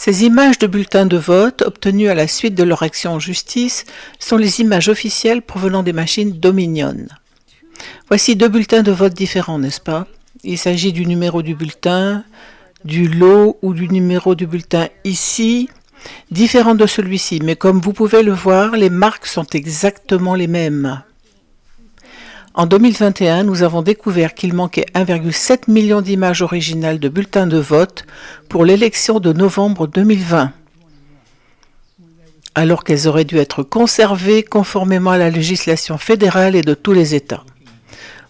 Ces images de bulletins de vote obtenues à la suite de leur action en justice sont les images officielles provenant des machines Dominion. Voici deux bulletins de vote différents, n'est-ce pas? Il s'agit du numéro du bulletin, du lot ou du numéro du bulletin ici, différent de celui-ci, mais comme vous pouvez le voir, les marques sont exactement les mêmes. En 2021, nous avons découvert qu'il manquait 1,7 million d'images originales de bulletins de vote pour l'élection de novembre 2020, alors qu'elles auraient dû être conservées conformément à la législation fédérale et de tous les États.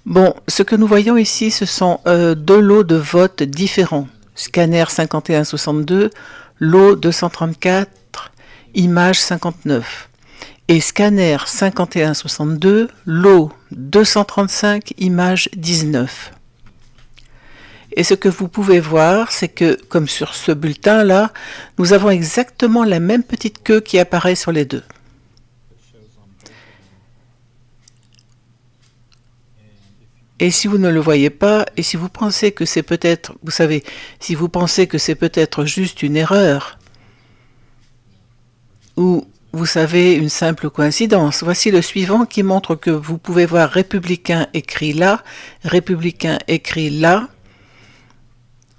Bon, ce que nous voyons ici, ce sont deux lots de vote différents. Scanner 5162, lot 234, image 59. Et scanner 5162, lot 235, image 19. Et ce que vous pouvez voir, c'est que, comme sur ce bulletin-là, nous avons exactement la même petite queue qui apparaît sur les deux. Et si vous ne le voyez pas, et si vous pensez que c'est peut-être, vous savez, si vous pensez que c'est peut-être juste une erreur, ou vous savez, une simple coïncidence, voici le suivant qui montre que vous pouvez voir républicain écrit là, républicain écrit là,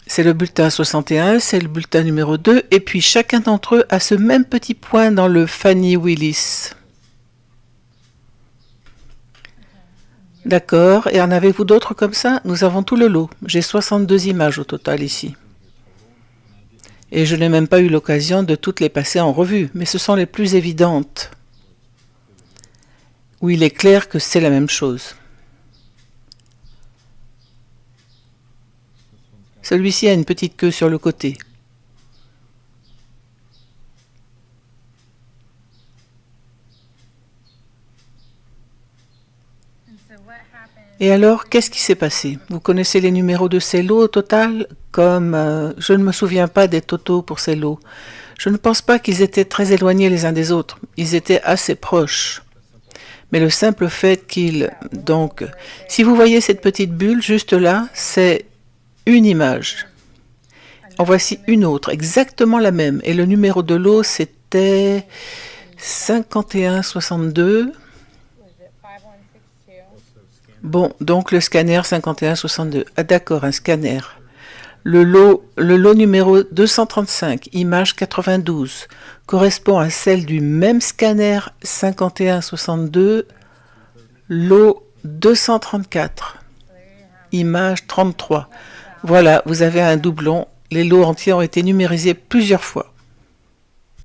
c'est le bulletin 61, c'est le bulletin numéro 2, et puis chacun d'entre eux a ce même petit point dans le Fannie Willis. D'accord, et en avez-vous d'autres comme ça? Nous avons tout le lot. J'ai 62 images au total ici. Et je n'ai même pas eu l'occasion de toutes les passer en revue, mais ce sont les plus évidentes, où il est clair que c'est la même chose. Celui-ci a une petite queue sur le côté. Et alors, qu'est-ce qui s'est passé? Vous connaissez les numéros de ces lots au total? Comme je ne me souviens pas des totaux pour ces lots. Je ne pense pas qu'ils étaient très éloignés les uns des autres. Ils étaient assez proches. Mais le simple fait qu'ils... Donc, si vous voyez cette petite bulle juste là, c'est une image. En voici une autre, exactement la même. Et le numéro de lot, c'était 5162. Bon, donc le scanner 5162. Ah d'accord, un scanner. Le lot numéro 235, image 92, correspond à celle du même scanner 5162, lot 234, image 33. Voilà, vous avez un doublon. Les lots entiers ont été numérisés plusieurs fois.